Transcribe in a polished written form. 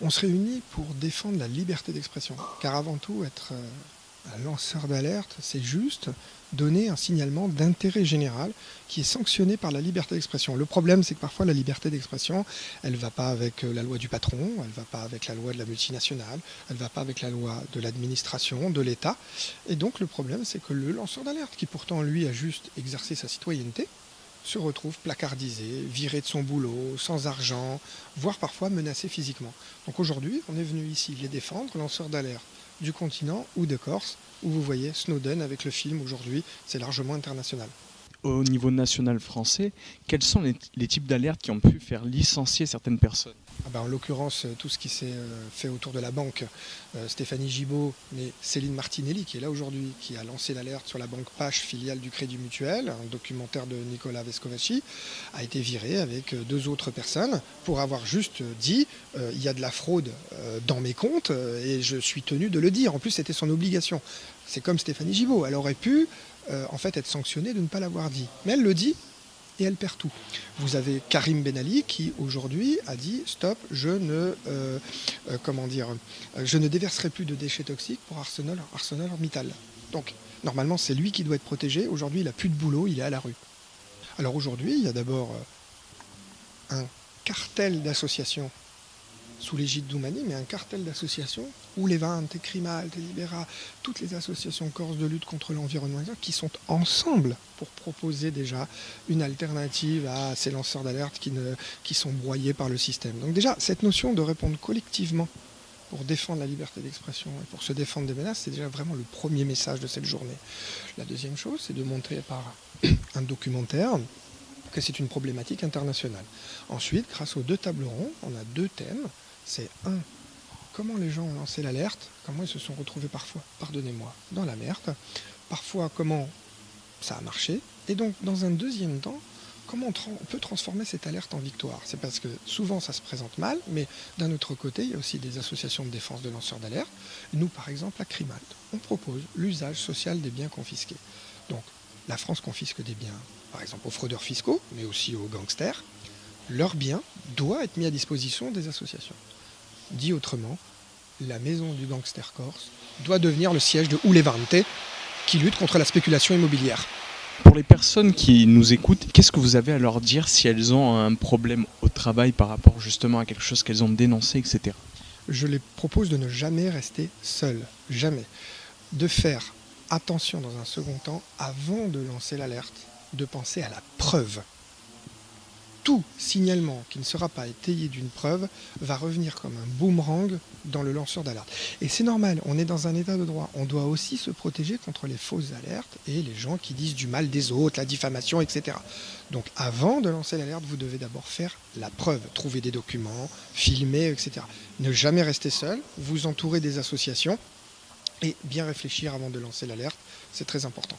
On se réunit pour défendre la liberté d'expression, car avant tout, être un lanceur d'alerte, c'est juste donner un signalement d'intérêt général qui est sanctionné par la liberté d'expression. Le problème, c'est que parfois la liberté d'expression, elle ne va pas avec la loi du patron, elle ne va pas avec la loi de la multinationale, elle ne va pas avec la loi de l'administration, de l'État. Et donc le problème, c'est que le lanceur d'alerte, qui pourtant lui a juste exercé sa citoyenneté, se retrouve placardisé, viré de son boulot, sans argent, voire parfois menacé physiquement. Donc aujourd'hui, on est venu ici les défendre, lanceurs d'alerte du continent ou de Corse, où vous voyez Snowden avec le film aujourd'hui, c'est largement international. Au niveau national français, quels sont les types d'alertes qui ont pu faire licencier certaines personnes ? En l'occurrence, tout ce qui s'est fait autour de la banque, Stéphanie Gibault, mais Céline Martinelli, qui est là aujourd'hui, qui a lancé l'alerte sur la banque Pache, filiale du Crédit Mutuel, un documentaire de Nicolas Vescovaci, a été virée avec 2 autres personnes pour avoir juste dit il y a de la fraude dans mes comptes et je suis tenu de le dire. En plus, c'était son obligation. C'est comme Stéphanie Gibault, elle aurait pu être sanctionnée de ne pas l'avoir dit. Mais elle le dit, et elle perd tout. Vous avez Karim Ben Ali qui aujourd'hui a dit stop, je ne déverserai plus de déchets toxiques pour ArcelorMittal. Donc normalement c'est lui qui doit être protégé. Aujourd'hui il n'a plus de boulot, il est à la rue. Alors aujourd'hui il y a d'abord un cartel d'associations sous l'égide d'Oumani, mais un cartel d'associations, où les Levante, Crima, Alte Libera, toutes les associations corses de lutte contre l'environnement, qui sont ensemble pour proposer déjà une alternative à ces lanceurs d'alerte qui sont broyés par le système. Donc déjà, cette notion de répondre collectivement pour défendre la liberté d'expression et pour se défendre des menaces, c'est déjà vraiment le premier message de cette journée. La deuxième chose, c'est de montrer par un documentaire que c'est une problématique internationale. Ensuite, grâce aux 2 tables rondes, on a 2 thèmes. C'est comment les gens ont lancé l'alerte, comment ils se sont retrouvés parfois, pardonnez-moi, dans la merde, parfois comment ça a marché, et donc dans un deuxième temps, comment on peut transformer cette alerte en victoire. C'est parce que souvent ça se présente mal, mais d'un autre côté, il y a aussi des associations de défense de lanceurs d'alerte. Nous, par exemple, à Crimalt, on propose l'usage social des biens confisqués. Donc, la France confisque des biens, par exemple, aux fraudeurs fiscaux, mais aussi aux gangsters. Leur bien doit être mis à disposition des associations. Dit autrement, la maison du gangster corse doit devenir le siège de Levante qui lutte contre la spéculation immobilière. Pour les personnes qui nous écoutent, qu'est-ce que vous avez à leur dire si elles ont un problème au travail par rapport justement à quelque chose qu'elles ont dénoncé, etc. Je les propose de ne jamais rester seuls, jamais. De faire attention dans un second temps, avant de lancer l'alerte, de penser à la preuve. Tout signalement qui ne sera pas étayé d'une preuve va revenir comme un boomerang dans le lanceur d'alerte. Et c'est normal, on est dans un état de droit. On doit aussi se protéger contre les fausses alertes et les gens qui disent du mal des autres, la diffamation, etc. Donc avant de lancer l'alerte, vous devez d'abord faire la preuve, trouver des documents, filmer, etc. Ne jamais rester seul, vous entourer des associations et bien réfléchir avant de lancer l'alerte, c'est très important.